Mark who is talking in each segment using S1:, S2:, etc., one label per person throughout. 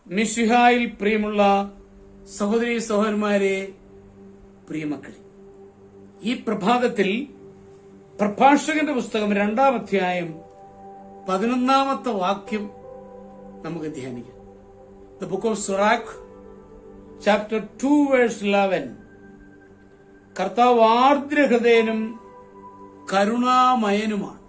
S1: മിശിഹായിൽ പ്രിയമുള്ള സഹോദരീ സഹോദരന്മാരെ, പ്രിയമക്കളെ, ഈ പ്രഭാതത്തിൽ പ്രഭാഷകന്റെ പുസ്തകം 2-ാം അധ്യായം 11-ാമത്തെ വാക്യം നമുക്ക് ധ്യാനിക്കാം. The book of Sirach chapter 2 verse 11. കർത്താവ് ആർദ്രഹൃദയനും കരുണാമയനുമാണ്.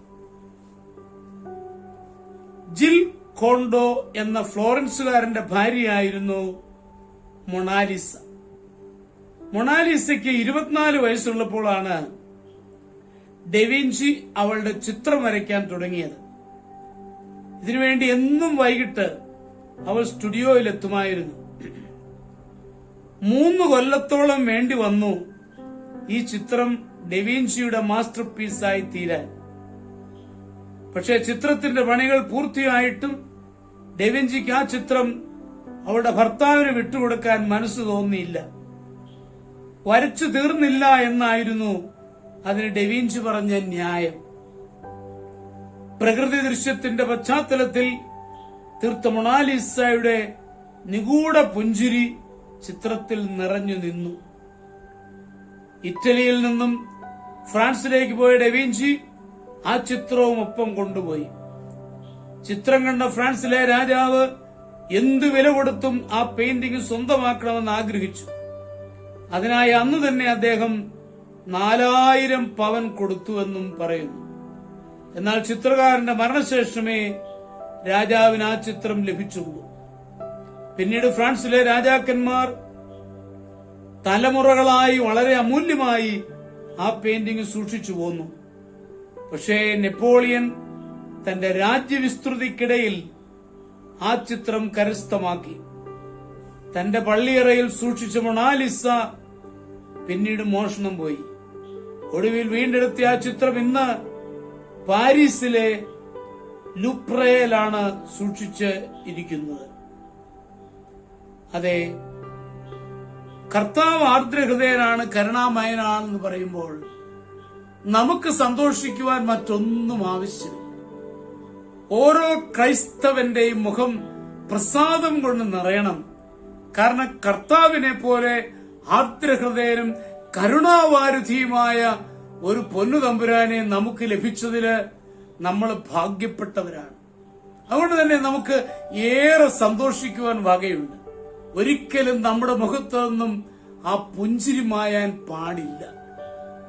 S1: ജിൽ കോണ്ടോ എന്ന ഫ്ലോറൻസുകാരന്റെ ഭാര്യയായിരുന്നു മൊണാലിസ. മൊണാലിസയ്ക്ക് 24 വയസ്സുള്ളപ്പോഴാണ് ഡെവിഞ്ചി അവളുടെ ചിത്രം വരയ്ക്കാൻ തുടങ്ങിയത്. ഇതിനുവേണ്ടി എന്നും വൈകിട്ട് അവൾ സ്റ്റുഡിയോയിലെത്തുമായിരുന്നു. 3 കൊല്ലത്തോളം വേണ്ടി വന്നു ഈ ചിത്രം ഡെവിഞ്ചിയുടെ മാസ്റ്റർ പീസായി തീരാൻ. പക്ഷേ ചിത്രത്തിന്റെ പണികൾ പൂർത്തിയായിട്ടും ഡെവിഞ്ചിക്ക് ആ ചിത്രം അവളുടെ ഭർത്താവിന് വിട്ടുകൊടുക്കാൻ മനസ്സ് തോന്നിയില്ല. വരച്ചു തീർന്നില്ല എന്നായിരുന്നു അതിന് ഡെവിഞ്ചി പറഞ്ഞ ന്യായം. പ്രകൃതി ദൃശ്യത്തിന്റെ പശ്ചാത്തലത്തിൽ തീർത്ത മൊണാലിസയുടെ നിഗൂഢ പുഞ്ചിരി ചിത്രത്തിൽ നിറഞ്ഞു നിന്നു. ഇറ്റലിയിൽ നിന്നും ഫ്രാൻസിലേക്ക് പോയ ഡെവിഞ്ചി ആ ചിത്രവും ഒപ്പം കൊണ്ടുപോയി. ചിത്രം കണ്ട ഫ്രാൻസിലെ രാജാവ് എന്തു വില കൊടുത്തും ആ പെയിന്റിംഗ് സ്വന്തമാക്കണമെന്ന് ആഗ്രഹിച്ചു. അതിനായി അന്ന് തന്നെ അദ്ദേഹം 4000 പവൻ കൊടുത്തുവെന്നും പറയുന്നു. എന്നാൽ ചിത്രകാരന്റെ മരണശേഷമേ രാജാവിന് ആ ചിത്രം ലഭിച്ചുള്ളൂ. പിന്നീട് ഫ്രാൻസിലെ രാജാക്കന്മാർ തലമുറകളായി വളരെ അമൂല്യമായി ആ പെയിന്റിംഗ് സൂക്ഷിച്ചു പോന്നു. പക്ഷേ നെപ്പോളിയൻ തന്റെ രാജ്യവിസ്തൃതിക്കിടയിൽ ആ ചിത്രം കരസ്ഥമാക്കി. തന്റെ പള്ളിയറയിൽ സൂക്ഷിച്ച മൊണാലിസ പിന്നീട് മോഷണം പോയി. ഒടുവിൽ വീണ്ടെടുത്ത ആ ചിത്രം ഇന്ന് പാരീസിലെ ലുപ്രയിലാണ് സൂക്ഷിച്ച് ഇരിക്കുന്നത്. അതെ, കർത്താവ് ആർദ്രഹൃദയനാണ്, കരുണാമയനാണെന്ന് പറയുമ്പോൾ നമുക്ക് സന്തോഷിക്കുവാൻ മറ്റൊന്നും ആവശ്യമില്ല. ഓരോ ക്രൈസ്തവന്റെയും മുഖം പ്രസാദം കൊണ്ട് നിറയണം. കാരണം കർത്താവിനെ പോലെ ആർദ്രഹൃദയനും കരുണാവാരുധിയുമായ ഒരു പൊന്നു തമ്പുരാനെ നമുക്ക് ലഭിച്ചതില് നമ്മൾ ഭാഗ്യപ്പെട്ടവരാണ്. അതുകൊണ്ട് തന്നെ നമുക്ക് ഏറെ സന്തോഷിക്കുവാൻ വകയുണ്ട്. ഒരിക്കലും നമ്മുടെ മുഖത്തു നിന്നും ആ പുഞ്ചിരി മായാൻ പാടില്ല.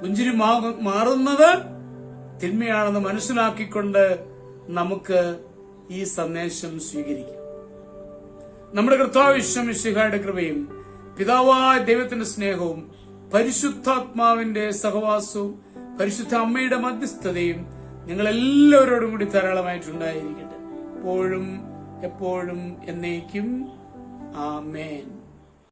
S1: പുഞ്ചിരി മാറുന്നത് തിന്മയാണെന്ന് മനസ്സിലാക്കിക്കൊണ്ട് നമുക്ക് ഈ സന്ദേശം സ്വീകരിക്കാം. നമ്മുടെ കർത്താവ് മിശിഹായുടെ കൃപയും പിതാവായ ദൈവത്തിന്റെ സ്നേഹവും പരിശുദ്ധാത്മാവിന്റെ സഹവാസവും പരിശുദ്ധ അമ്മയുടെ മധ്യസ്ഥതയും നിങ്ങൾ എല്ലാവരോടും കൂടി ധാരാളമായിട്ടുണ്ടായിരിക്കട്ടെ, എപ്പോഴും എപ്പോഴും എന്നേക്കും. ആമേൻ.